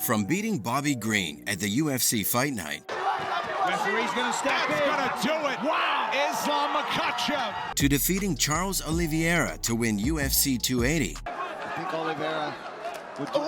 From beating Bobby Green at the UFC Fight Night, referee's gonna step in. Gonna do it. Wow. Islam Makhachev. to defeating Charles Oliveira to win UFC 280. I think Oliveira would do.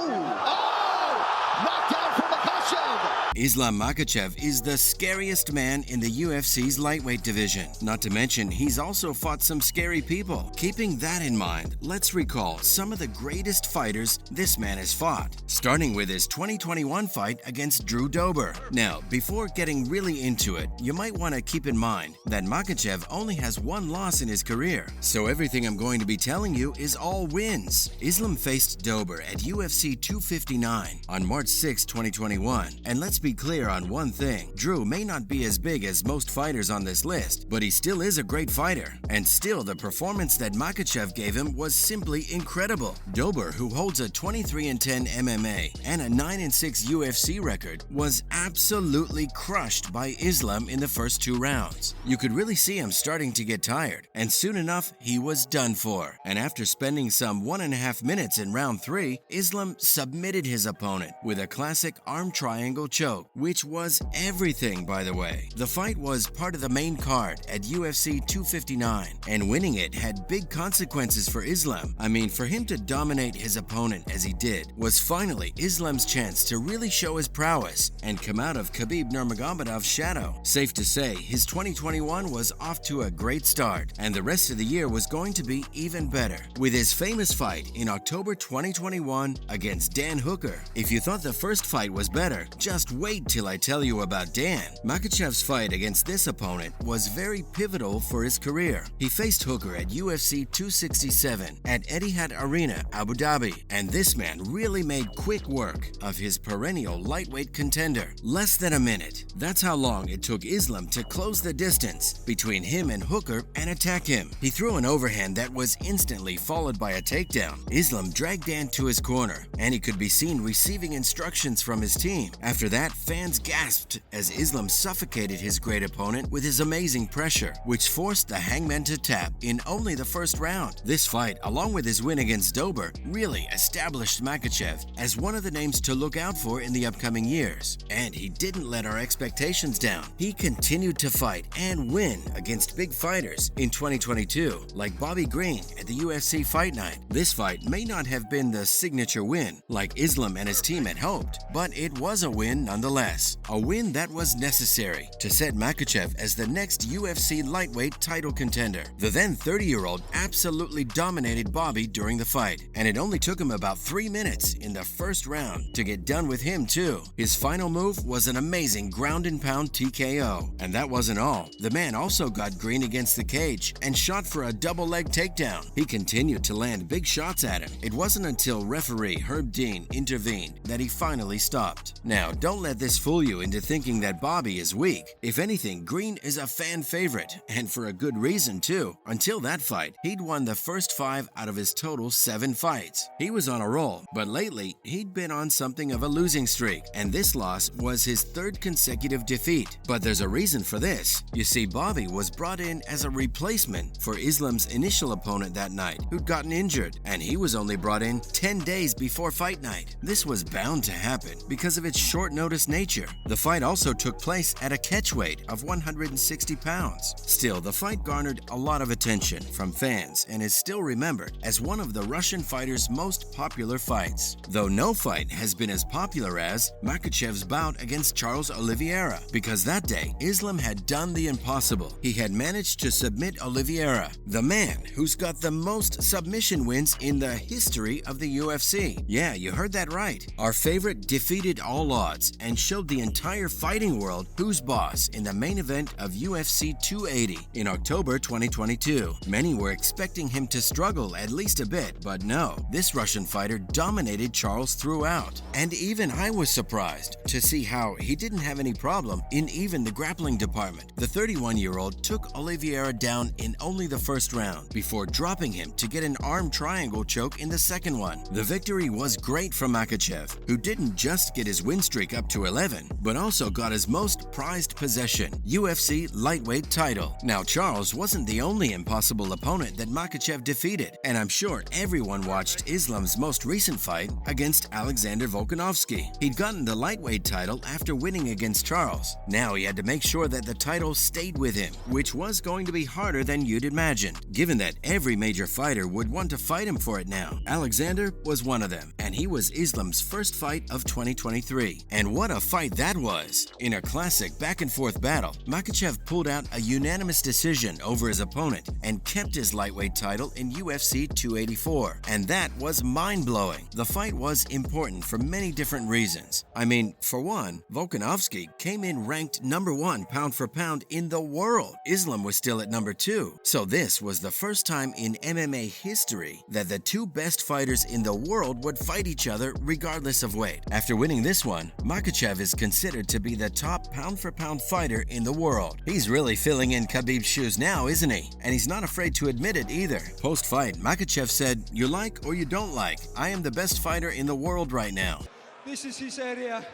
Knockdown from Makhachev. Islam Makhachev is the scariest man in the UFC's lightweight division. Not to mention, he's also fought some scary people. Keeping that in mind, let's recall some of the greatest fighters this man has fought, starting with his 2021 fight against Drew Dober. Now, before getting really into it, you might want to keep in mind that Makhachev only has one loss in his career, so everything I'm going to be telling you is all wins. Islam faced Dober at UFC 259 on March 6, 2021, and let's be clear on one thing. Drew may not be as big as most fighters on this list, but he still is a great fighter. And still, the performance that Makhachev gave him was simply incredible. Dober, who holds a 23-10 MMA and a 9-6 UFC record, was absolutely crushed by Islam in the first 2 rounds. You could really see him starting to get tired, and soon enough, he was done for. And after spending some 1.5 minutes in round 3, Islam submitted his opponent with a classic arm triangle choke, which was everything, by the way. The fight was part of the main card at UFC 259, and winning it had big consequences for Islam. I mean, for him to dominate his opponent as he did was finally Islam's chance to really show his prowess and come out of Khabib Nurmagomedov's shadow. Safe to say, his 2021 was off to a great start, and the rest of the year was going to be even better, with his famous fight in October 2021 against Dan Hooker. If you thought the first fight was better, just wait till I tell you about Dan. Makhachev's fight against this opponent was very pivotal for his career. He faced Hooker at UFC 267 at Etihad Arena, Abu Dhabi, and this man really made quick work of his perennial lightweight contender. Less than a minute. That's how long it took Islam to close the distance between him and Hooker and attack him. He threw an overhand that was instantly followed by a takedown. Islam dragged Dan to his corner, and he could be seen receiving instructions from his team. After that, fans gasped as Islam suffocated his great opponent with his amazing pressure, which forced the hangman to tap in only the first round. This fight, along with his win against Dober, really established Makhachev as one of the names to look out for in the upcoming years. And he didn't let our expectations down. He continued to fight and win against big fighters in 2022, like Bobby Green at the UFC Fight Night. This fight may not have been the signature win like Islam and his team had hoped, but it was a win nonetheless. A win that was necessary to set Makhachev as the next UFC lightweight title contender. The then 30-year-old absolutely dominated Bobby during the fight, and it only took him about 3 minutes in the first round to get done with him too. His final move was an amazing ground and pound TKO. And that wasn't all. The man also got Green against the cage and shot for a double leg takedown. He continued to land big shots at him. It wasn't until referee Herb Dean intervened that he finally stopped. Now, don't let this fool you into thinking that Bobby is weak. If anything, Green is a fan favorite, and for a good reason too. Until that fight, he'd won the first 5 out of his total 7 fights. He was on a roll, but lately, he'd been on something of a losing streak, and this loss was his 3rd consecutive defeat. But there's a reason for this. You see, Bobby was brought in as a replacement for Islam's initial opponent that night, who'd gotten injured, and he was only brought in 10 days before fight night. This was bound to happen because of its short notice nature. The fight also took place at a catch weight of 160 pounds. Still, the fight garnered a lot of attention from fans and is still remembered as one of the Russian fighter's most popular fights, though no fight has been as popular as Makhachev's bout against Charles Oliveira, because that day, Islam had done the impossible. He had managed to submit Oliveira, the man who's got the most submission wins in the history of the UFC. Yeah, you heard that right. Our favorite defeated all odds and showed the entire fighting world who's boss in the main event of UFC 280 in October 2022. Many were expecting him to struggle at least a bit, but no, this Russian fighter dominated Charles throughout. And even I was surprised to see how he didn't have any problem in even the grappling department. The 31-year-old took Oliveira down in only the first round before dropping him to get an arm triangle choke in the second one. The victory was great for Makhachev, who didn't just get his win streak up to 11, but also got his most prized possession, UFC lightweight title. Now, Charles wasn't the only impossible opponent that Makhachev defeated, and I'm sure everyone watched Islam's most recent fight against Alexander Volkanovski. He'd gotten the lightweight title after winning against Charles. Now he had to make sure that the title stayed with him, which was going to be harder than you'd imagined, given that every major fighter would want to fight him for it now. Alexander was one of them, and he was Islam's first fight of 2023. And what a fight that was! In a classic back-and-forth battle, Makhachev pulled out a unanimous decision over his opponent and kept his lightweight title in UFC 284. And that was mind-blowing. The fight was important for many different reasons. I mean, for one, Volkanovski came in ranked number 1 pound for pound in the world. Islam was still at number 2. So this was the first time in MMA history that the two best fighters in the world would fight each other regardless of weight. After winning this one, Makhachev is considered to be the top pound for pound fighter in the world. He's really filling in Khabib's shoes now, isn't he? And he's not afraid to admit it either. Post-fight, Makhachev said, "You like or you don't like, I am the best fighter in the world right now." This is his area,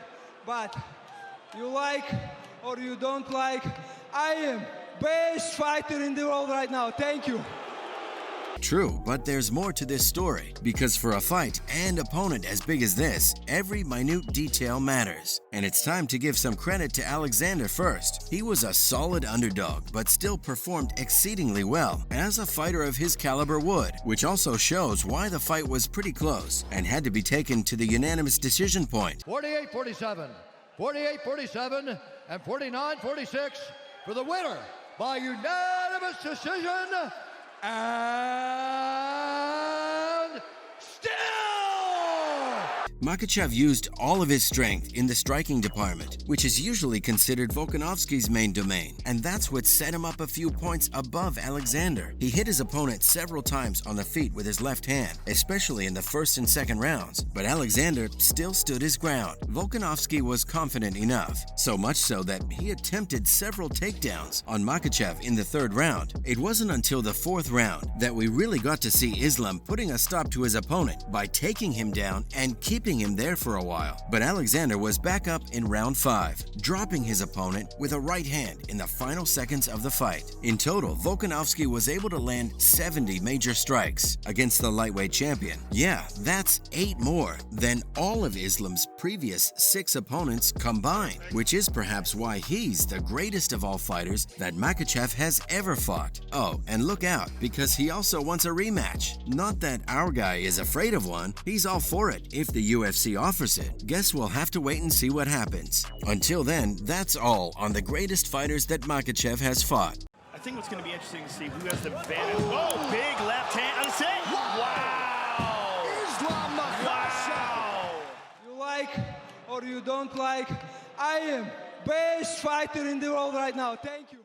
but you like or you don't like, I am best fighter in the world right now. Thank you. True, but there's more to this story, because for a fight and opponent as big as this, every minute detail matters. And it's time to give some credit to Alexander first. He was a solid underdog, but still performed exceedingly well, as a fighter of his caliber would, which also shows why the fight was pretty close and had to be taken to the unanimous decision point. 48-47, 48-47, and 49-46 for the winner by unanimous decision. And still! Makhachev used all of his strength in the striking department, which is usually considered Volkanovski's main domain, and that's what set him up a few points above Alexander. He hit his opponent several times on the feet with his left hand, especially in the first and second rounds, but Alexander still stood his ground. Volkanovski was confident enough, so much so that he attempted several takedowns on Makhachev in the third round. It wasn't until the fourth round that we really got to see Islam putting a stop to his opponent by taking him down and keeping him there for a while. But Alexander was back up in round 5, dropping his opponent with a right hand in the final seconds of the fight. In total, Volkanovski was able to land 70 major strikes against the lightweight champion. Yeah, that's 8 more than all of Islam's previous 6 opponents combined, which is perhaps why he's the greatest of all fighters that Makhachev has ever fought. Oh, and look out, because he also wants a rematch. Not that our guy is afraid of one, he's all for it if the UFC offers it. Guess we'll have to wait and see what happens. Until then, that's all on the greatest fighters that Makhachev has fought. I think what's going to be interesting to see who has the advantage. Oh, big left hand. That's it. Wow. Islam Makhachev. Wow. You like or you don't like, I am best fighter in the world right now. Thank you.